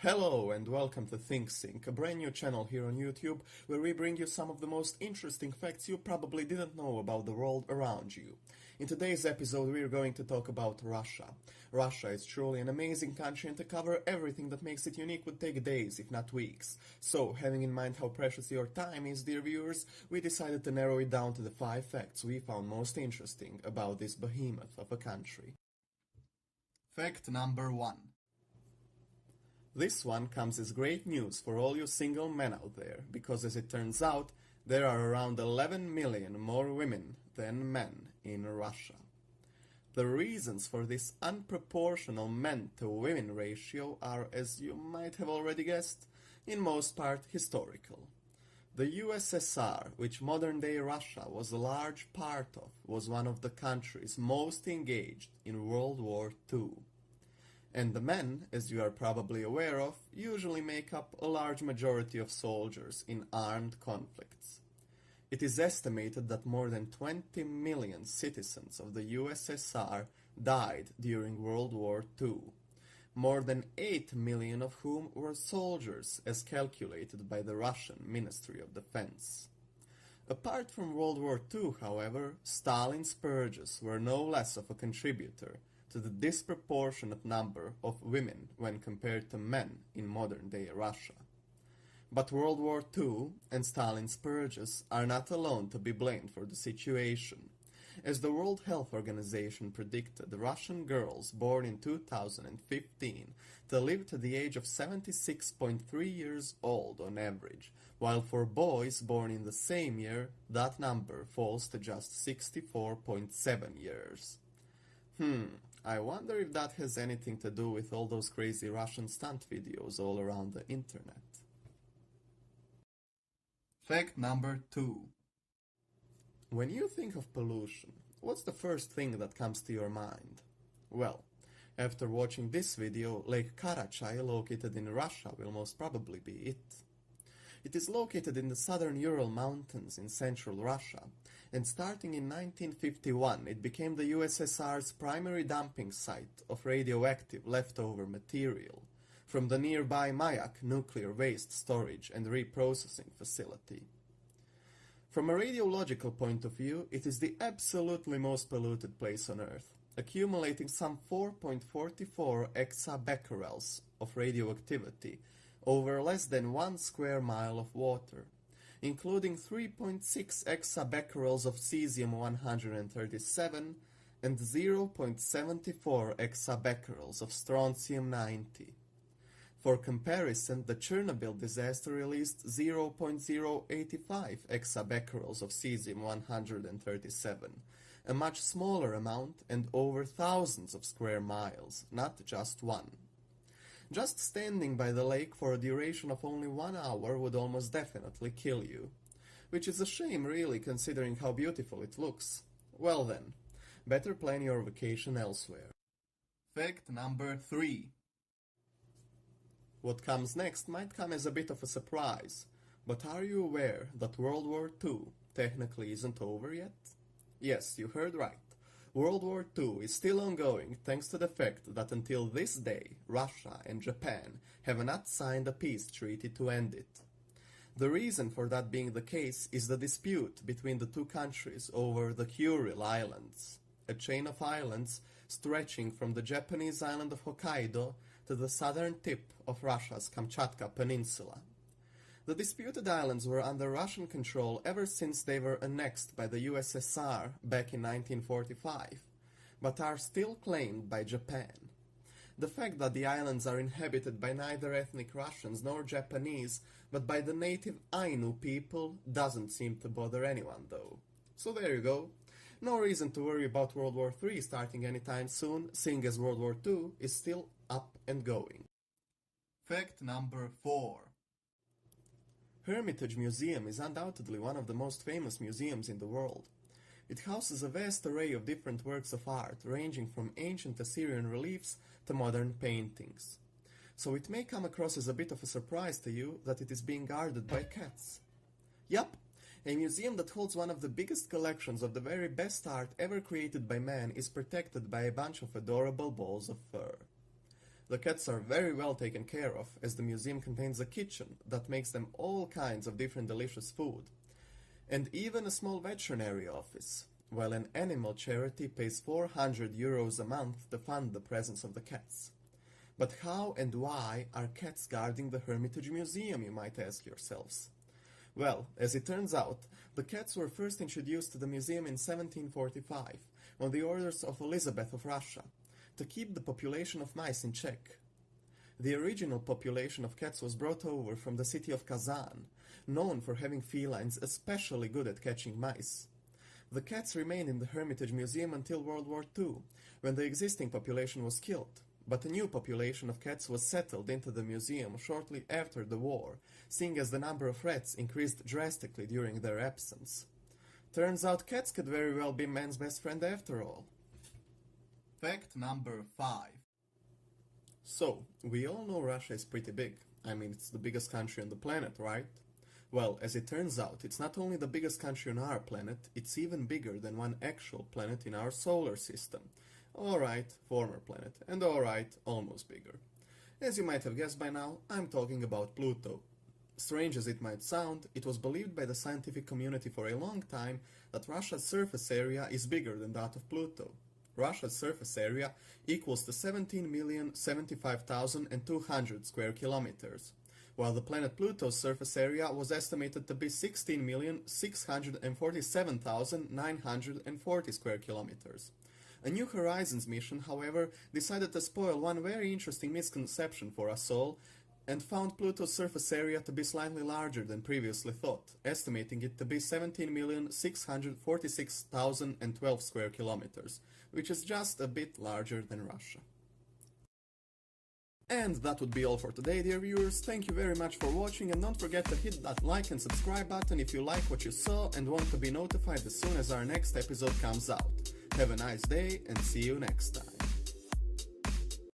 Hello and welcome to ThinkSync, a brand new channel here on YouTube where we bring you some of the most interesting facts you probably didn't know about the world around you. In today's episode we are going to talk about Russia. Russia is truly an amazing country and to cover everything that makes it unique would take days, if not weeks. So, having in mind how precious your time is, dear viewers, we decided to narrow it down to the 5 facts we found most interesting about this behemoth of a country. Fact number 1. This one comes as great news for all you single men out there, because as it turns out, there are around 11 million more women than men in Russia. The reasons for this unproportional men to women ratio are, as you might have already guessed, in most part historical. The USSR, which modern-day Russia was a large part of, was one of the countries most engaged in World War II. And the men, as you are probably aware of, usually make up a large majority of soldiers in armed conflicts. It is estimated that more than 20 million citizens of the USSR died during World War II, more than 8 million of whom were soldiers as calculated by the Russian Ministry of Defense. Apart from World War II, however, Stalin's purges were no less of a contributor to the disproportionate number of women when compared to men in modern-day Russia. But World War II and Stalin's purges are not alone to be blamed for the situation. As the World Health Organization predicted, Russian girls born in 2015 to live to the age of 76.3 years old on average, while for boys born in the same year, that number falls to just 64.7 years. I wonder if that has anything to do with all those crazy Russian stunt videos all around the internet. Fact number 2. When you think of pollution, what's the first thing that comes to your mind? Well, after watching this video, Lake Karachay, located in Russia, will most probably be it. It is located in the southern Ural Mountains in central Russia, and starting in 1951 it became the USSR's primary dumping site of radioactive leftover material from the nearby Mayak nuclear waste storage and reprocessing facility. From a radiological point of view, it is the absolutely most polluted place on Earth, accumulating some 4.44 exabecquerels of radioactivity over less than 1 square mile of water, including 3.6 exabecquerels of cesium-137 and 0.74 exabecquerels of strontium-90. For comparison, the Chernobyl disaster released 0.085 exabecquerels of cesium-137, a much smaller amount and over thousands of square miles, not just one. Just standing by the lake for a duration of only 1 hour would almost definitely kill you. Which is a shame really, considering how beautiful it looks. Well then, better plan your vacation elsewhere. Fact number 3. What comes next might come as a bit of a surprise, but are you aware that World War II technically isn't over yet? Yes, you heard right. World War II is still ongoing thanks to the fact that until this day, Russia and Japan have not signed a peace treaty to end it. The reason for that being the case is the dispute between the two countries over the Kuril Islands, a chain of islands stretching from the Japanese island of Hokkaido to the southern tip of Russia's Kamchatka Peninsula. The disputed islands were under Russian control ever since they were annexed by the USSR back in 1945, but are still claimed by Japan. The fact that the islands are inhabited by neither ethnic Russians nor Japanese, but by the native Ainu people, doesn't seem to bother anyone though. So there you go. No reason to worry about World War III starting anytime soon, seeing as World War II is still up and going. Fact number 4. Hermitage Museum is undoubtedly one of the most famous museums in the world. It houses a vast array of different works of art, ranging from ancient Assyrian reliefs to modern paintings. So it may come across as a bit of a surprise to you that it is being guarded by cats. Yup, a museum that holds one of the biggest collections of the very best art ever created by man is protected by a bunch of adorable balls of fur. The cats are very well taken care of, as the museum contains a kitchen that makes them all kinds of different delicious food, and even a small veterinary office, while an animal charity pays €400 a month to fund the presence of the cats. But how and why are cats guarding the Hermitage Museum, you might ask yourselves? Well, as it turns out, the cats were first introduced to the museum in 1745, on the orders of Elizabeth of Russia, to keep the population of mice in check. The original population of cats was brought over from the city of Kazan, known for having felines especially good at catching mice. The cats remained in the Hermitage Museum until World War II, when the existing population was killed, but a new population of cats was settled into the museum shortly after the war, seeing as the number of rats increased drastically during their absence. Turns out cats could very well be man's best friend after all. Fact number 5. So, we all know Russia is pretty big. I mean, it's the biggest country on the planet, right? Well, as it turns out, it's not only the biggest country on our planet, it's even bigger than one actual planet in our solar system. Alright, former planet, and alright, almost bigger. As you might have guessed by now, I'm talking about Pluto. Strange as it might sound, it was believed by the scientific community for a long time that Russia's surface area is bigger than that of Pluto. Russia's surface area equals to 17,075,200 square kilometers, while the planet Pluto's surface area was estimated to be 16,647,940 square kilometers. A New Horizons mission, however, decided to spoil one very interesting misconception for us all, and found Pluto's surface area to be slightly larger than previously thought, estimating it to be 17,646,012 square kilometers, which is just a bit larger than Russia. And that would be all for today, dear viewers. Thank you very much for watching, and don't forget to hit that like and subscribe button if you like what you saw and want to be notified as soon as our next episode comes out. Have a nice day, and see you next time.